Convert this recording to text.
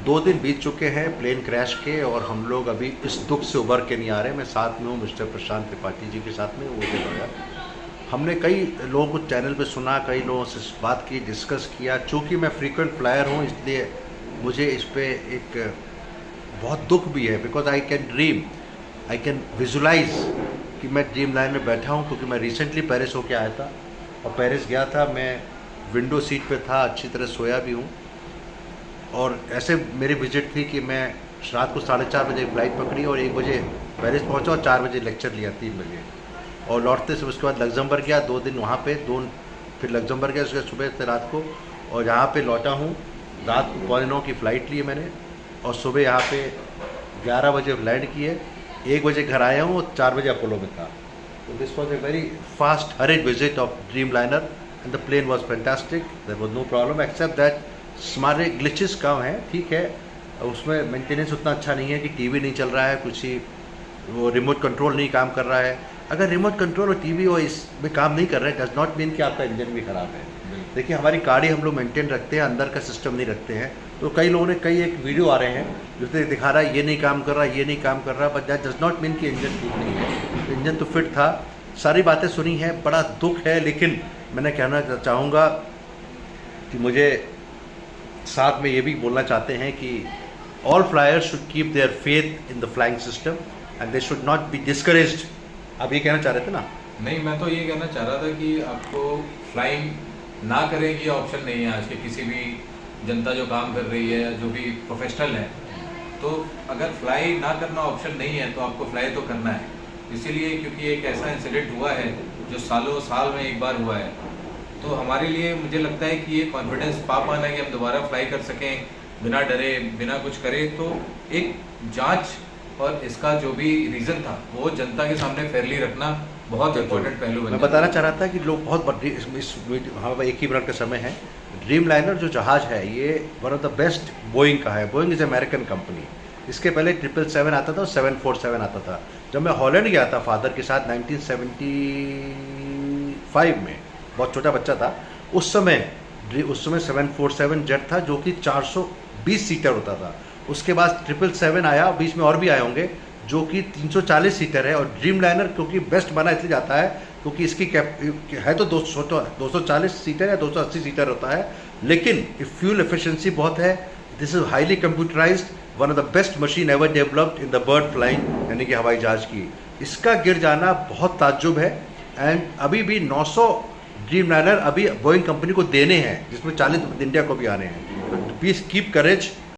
2 दिन बीत चुके हैं प्लेन क्रैश के और हम लोग अभी इस दुख से उबर के नहीं आ रहे। मैं साथ में हूँ मिस्टर प्रशांत त्रिपाठी जी के साथ में, वो भी लॉयर। हमने कई लोगों को चैनल पे सुना, कई लोगों से बात की, डिस्कस किया। चूँकि मैं फ्रीक्वेंट फ्लायर हूँ इसलिए मुझे इस पर एक बहुत दुख भी है, because I can dream, I can visualise कि मैं ड्रीम लाइन में बैठा हूँ। क्योंकि मैं रिसेंटली पेरिस होके आया था और पेरिस गया था, मैं विंडो सीट पे था, अच्छी तरह सोया भी हूँ। और ऐसे मेरी विजिट थी कि मैं रात को 4:30 बजे फ्लाइट पकड़ी और 1 बजे पेरिस पहुंचा और 4 बजे लेक्चर लिया, 3 बजे। और लौटते से उसके बाद लग्जमबर्ग गया, 2 दिन वहाँ पे, फिर लग्जमबर्ग गया, उसके सुबह से रात को, और यहाँ पे लौटा हूँ। रात को 9:15 की फ़्लाइट ली है मैंने और सुबह यहाँ पे 11 बजे लैंड किए, 1 बजे घर आया हूँ और 4 बजे अपोलो में था। तो this was a very fast hurried visit of Dreamliner and the plane was fantastic, there was no problem except that हमारे ग्लिचेस कम हैं, ठीक है। उसमें मेंटेनेंस उतना अच्छा नहीं है कि टीवी नहीं चल रहा है, कुछ ही वो रिमोट कंट्रोल नहीं काम कर रहा है। अगर रिमोट कंट्रोल और टीवी और इसमें काम नहीं कर रहे हैं, डज नॉट मीन कि आपका इंजन भी ख़राब है। देखिए हमारी गाड़ी हम लोग मेंटेन रखते हैं, अंदर का सिस्टम नहीं रखते हैं। तो कई लोगों ने एक वीडियो आ रहे हैं जिसमें दिखा रहा है ये नहीं काम कर रहा, ये नहीं काम कर रहा, but that does not mean कि इंजन ठीक नहीं है। इंजन तो फिट था। सारी बातें सुनी हैं, बड़ा दुख है, लेकिन मैंने कहना चाहूँगा कि मुझे साथ में ये भी बोलना चाहते हैं कि all flyers should keep their faith in the flying system and they should not be discouraged. आप ये कहना चाह रहे थे ना? नहीं, मैं तो ये कहना चाह रहा था कि आपको फ्लाइंग ना करें ये ऑप्शन नहीं है आज के किसी भी जनता जो काम कर रही है, जो भी प्रोफेशनल है। तो अगर फ्लाई ना करना ऑप्शन नहीं है तो आपको फ्लाई तो करना है। इसीलिए क्योंकि एक ऐसा इंसिडेंट हुआ है जो सालों साल में एक बार हुआ है, तो हमारे लिए मुझे लगता है कि ये कॉन्फिडेंस पा पाना कि हम दोबारा फ्लाई कर सकें बिना डरे, बिना कुछ करे, तो एक जांच और इसका जो भी रीज़न था वो जनता के सामने फेयरली रखना बहुत इंपॉर्टेंट पहलू बन। मैं बताना चाह रहा था कि लोग बहुत इस हाँ 1 ही मिनट का समय है। ड्रीम लाइनर जो जहाज़ है ये one of the best Boeing का है। Boeing is American company. इसके पहले 777 आता था और 747 आता था। जब मैं हॉलैंड गया था फादर के साथ 1975 में, बहुत छोटा बच्चा था उस समय 747 जेट था जो कि 420 सीटर होता था। उसके बाद 777 आया, बीच में और भी आए होंगे, जो कि 340 सीटर है। और ड्रीम लाइनर क्योंकि बेस्ट माना इसलिए जाता है क्योंकि इसकी है तो 240 सीटर या 280 सीटर होता है, लेकिन फ्यूल एफिशिएंसी बहुत है। This is highly computerised, one of the best machine ever developed in the bird flying, यानी कि हवाई जहाज की। इसका गिर जाना बहुत ताज्जुब है। एंड अभी भी 900 ड्रीम लाइनर अभी बोइंग कंपनी को देने हैं, जिसमें 40 इंडिया को भी आने हैं। Please keep courage.